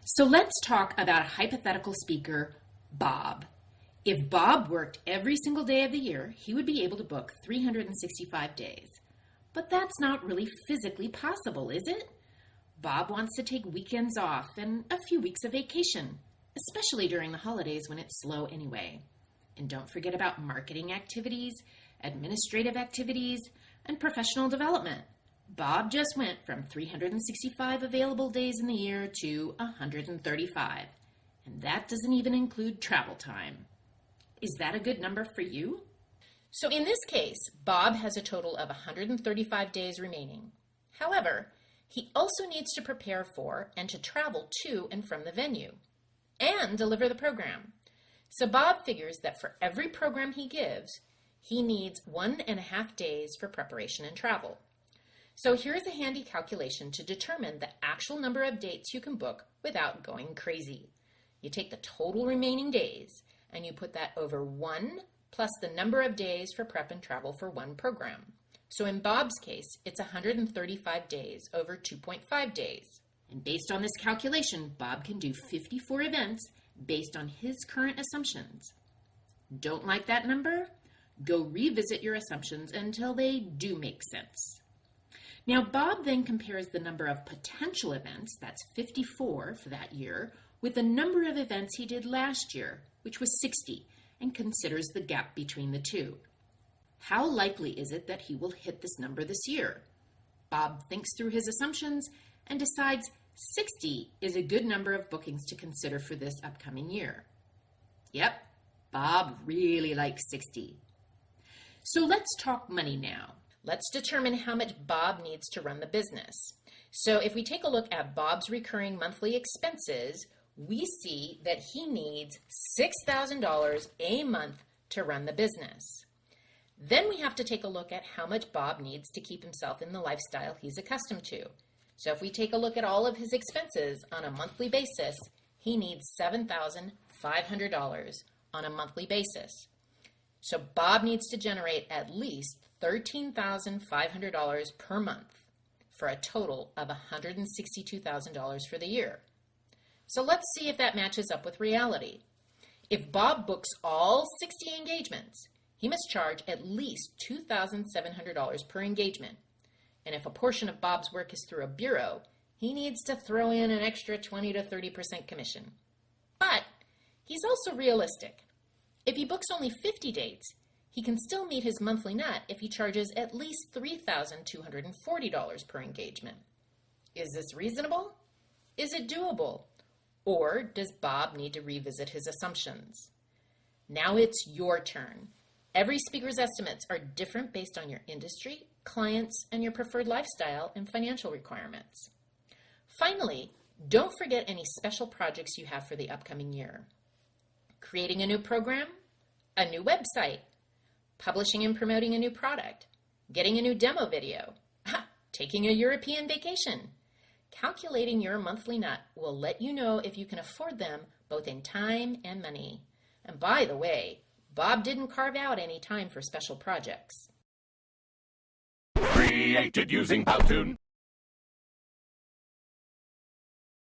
So let's talk about a hypothetical speaker, Bob. If Bob worked every single day of the year, he would be able to book 365 days. But that's not really physically possible, is it? Bob wants to take weekends off and a few weeks of vacation, especially during the holidays when it's slow anyway. And don't forget about marketing activities, administrative activities, and professional development. Bob just went from 365 available days in the year to 135, and that doesn't even include travel time. Is that a good number for you? So in this case, Bob has a total of 135 days remaining. However, he also needs to prepare for and to travel to and from the venue and deliver the program. So Bob figures that for every program he gives, he needs 1.5 days for preparation and travel. So here's a handy calculation to determine the actual number of dates you can book without going crazy. You take the total remaining days and you put that over 1 plus the number of days for prep and travel for one program. So in Bob's case, it's 135 days over 2.5 days. And based on this calculation, Bob can do 54 events based on his current assumptions. Don't like that number? Go revisit your assumptions until they do make sense. Now, Bob then compares the number of potential events, that's 54 for that year, with the number of events he did last year, which was 60, and considers the gap between the two. How likely is it that he will hit this number this year? Bob thinks through his assumptions and decides 60 is a good number of bookings to consider for this upcoming year. Yep, Bob really likes 60. So let's talk money now. Let's determine how much Bob needs to run the business. So if we take a look at Bob's recurring monthly expenses, we see that he needs $6,000 a month to run the business. Then we have to take a look at how much Bob needs to keep himself in the lifestyle he's accustomed to. So if we take a look at all of his expenses on a monthly basis, he needs $7,500 on a monthly basis. So Bob needs to generate at least $13,500 per month for a total of $162,000 for the year. So let's see if that matches up with reality. If Bob books all 60 engagements, he must charge at least $2,700 per engagement. And if a portion of Bob's work is through a bureau, he needs to throw in an extra 20 to 30% commission. But he's also realistic. If he books only 50 dates, he can still meet his monthly net if he charges at least $3,240 per engagement. Is this reasonable? Is it doable? Or does Bob need to revisit his assumptions? Now it's your turn. Every speaker's estimates are different based on your industry, clients, and your preferred lifestyle and financial requirements. Finally, don't forget any special projects you have for the upcoming year. Creating a new program, a new website, publishing and promoting a new product, getting a new demo video, taking a European vacation. Calculating your monthly net will let you know if you can afford them both in time and money. And by the way, Bob didn't carve out any time for special projects. Created using Powtoon.